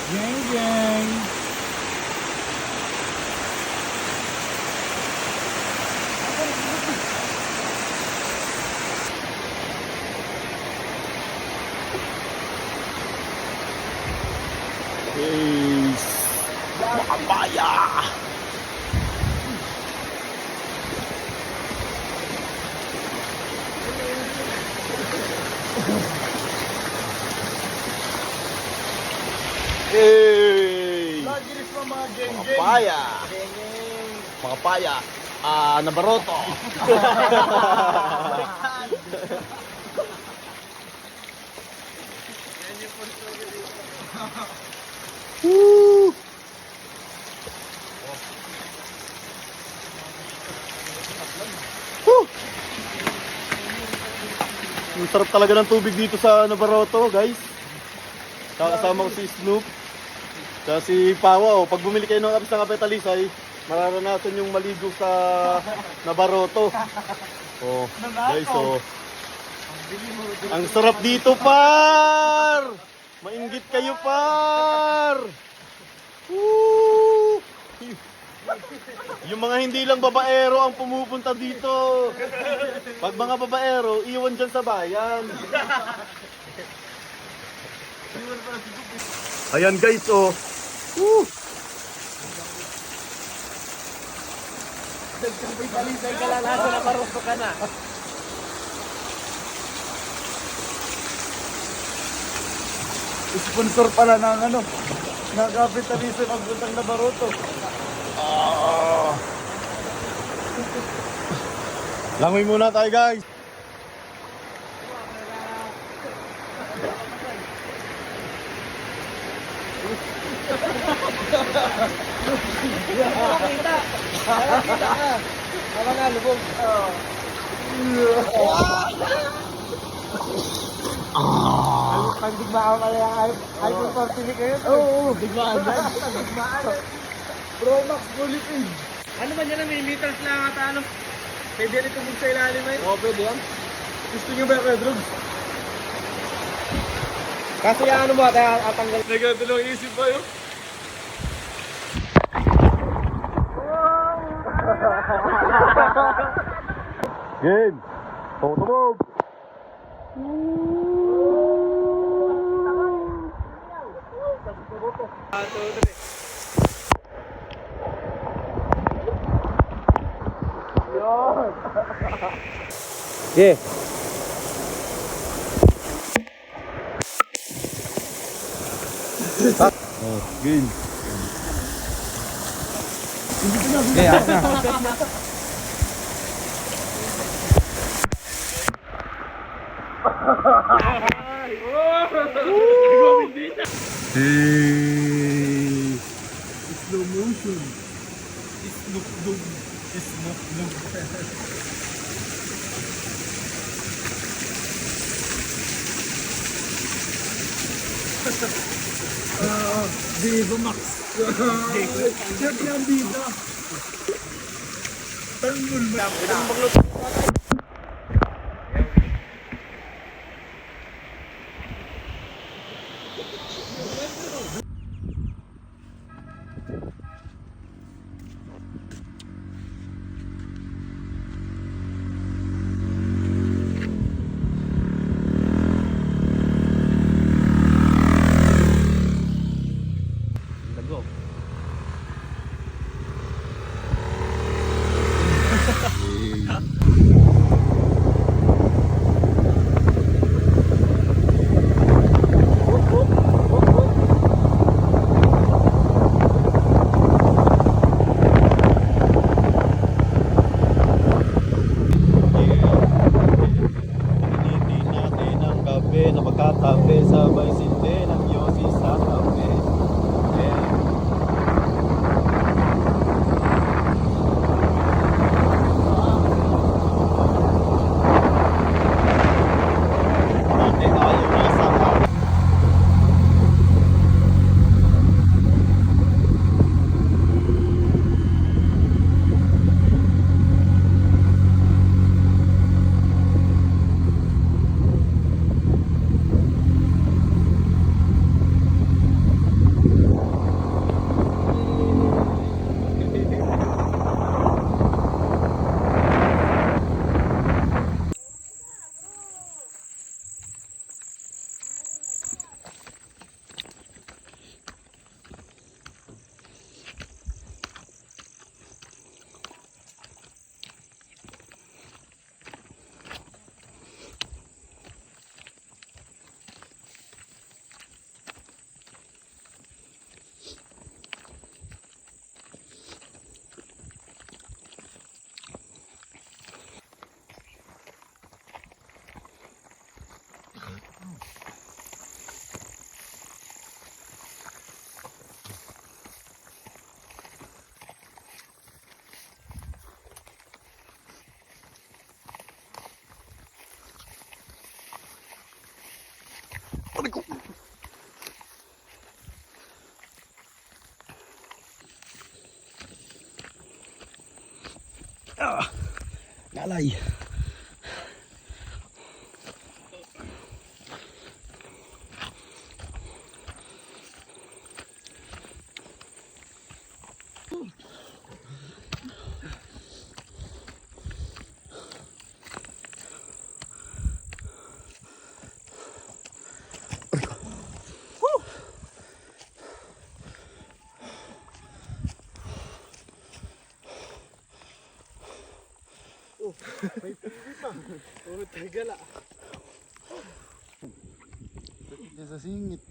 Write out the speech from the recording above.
Geng, geng. Guys, makabaya. Hey! Lagiris pa mga geng, geng. Makapaya. Geng, geng. Makapaya. Nabaroto. Woo! Woo! Ang sarap talaga ng tubig dito sa Nabaroto, guys. Kasama ko si Snoop. Kaya si Pawa, pag bumili kayo ng apis ng Kape Talisay, mararanasan yung maligo sa Nabaroto. Oh, guys, oh. Ang sarap dito, par! Mainggit kayo, par! Woo! Yung mga hindi lang babaero ang pumupunta dito. Pag mga babaero, iwan dyan sa bayan. Ayan guys, oh. Woo! Nagkapay talisay ka lang nasa Nabaroto ka na. Sponsor pala ng ano, nagkapay talisay pagpuntang Nabaroto. Langoy muna tayo guys. Nakakita ka. Tama na, lubog. Pag digmaan ka lang, iPhone 14 kayo. Oo, digmaan yan. Digmaan yan. Pro Max Philippines. Ano ba yan? May meters lang ata ano? Pwede rin tumog sa ilalim ay? Oo, pwede yan. Gusto nyo ba yung Red Room? Kasi ano ba, tayo atanggal. Nagkatulong isip ba yun? Game. Tumog. Yeah. Oh, game. Yeah, ako na. Hey. Slow motion. Snoop Dogg. Snoop Dogg. Viva Max. Siyempre ang Viva. Tanggol mo. Nalay. Sa singit.